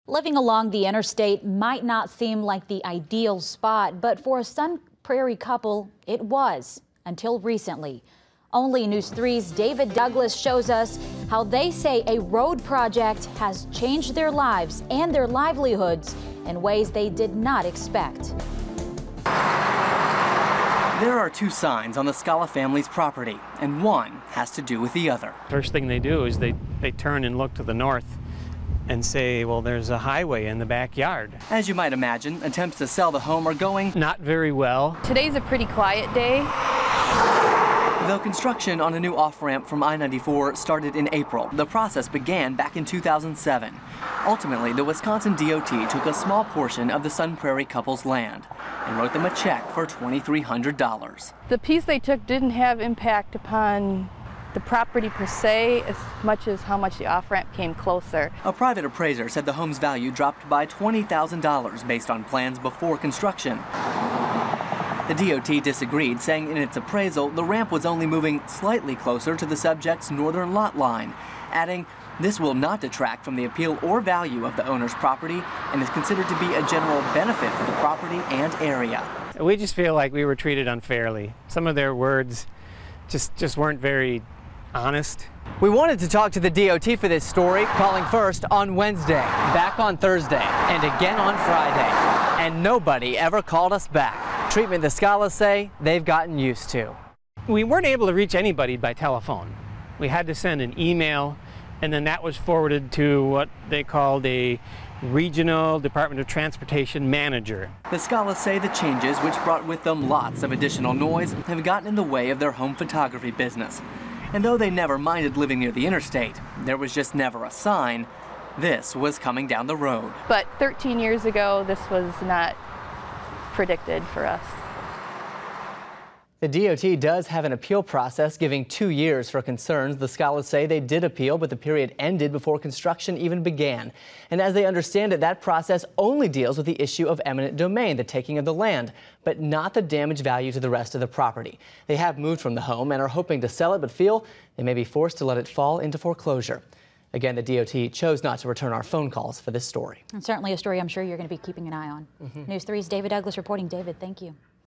Living along the interstate might not seem like the ideal spot, but for a Sun Prairie couple, it was, until recently. Only News 3's David Douglas shows us how they say a road project has changed their lives and their livelihoods in ways they did not expect. There are two signs on the Scala family's property, and one has to do with the other. First thing they do is they turn and look to the north and say, well, there's a highway in the backyard. As you might imagine, attempts to sell the home are going not very well. Today's a pretty quiet day. Though construction on a new off-ramp from I-94 started in April, the process began back in 2007. Ultimately, the Wisconsin DOT took a small portion of the Sun Prairie couple's land and wrote them a check for $2,300. The piece they took didn't have impact upon the property per se as much as how much the off-ramp came closer. A private appraiser said the home's value dropped by $20,000 based on plans before construction. The DOT disagreed, saying in its appraisal the ramp was only moving slightly closer to the subject's northern lot line, adding, "This will not detract from the appeal or value of the owner's property and is considered to be a general benefit for the property and area." We just feel like we were treated unfairly. Some of their words just weren't very honest. We wanted to talk to the DOT for this story, calling first on Wednesday, back on Thursday, and again on Friday. And nobody ever called us back. Treatment the Scalas say they've gotten used to. We weren't able to reach anybody by telephone. We had to send an email, and then that was forwarded to what they called a Regional Department of Transportation manager. The Scalas say the changes, which brought with them lots of additional noise, have gotten in the way of their home photography business. And though they never minded living near the interstate, there was just never a sign this was coming down the road. But 13 years ago, this was not predicted for us. The DOT does have an appeal process giving 2 years for concerns. The Scalas say they did appeal, but the period ended before construction even began. And as they understand it, that process only deals with the issue of eminent domain, the taking of the land, but not the damage value to the rest of the property. They have moved from the home and are hoping to sell it, but feel they may be forced to let it fall into foreclosure. Again, the DOT chose not to return our phone calls for this story. And certainly a story I'm sure you're going to be keeping an eye on. News 3's David Douglas reporting. David, thank you.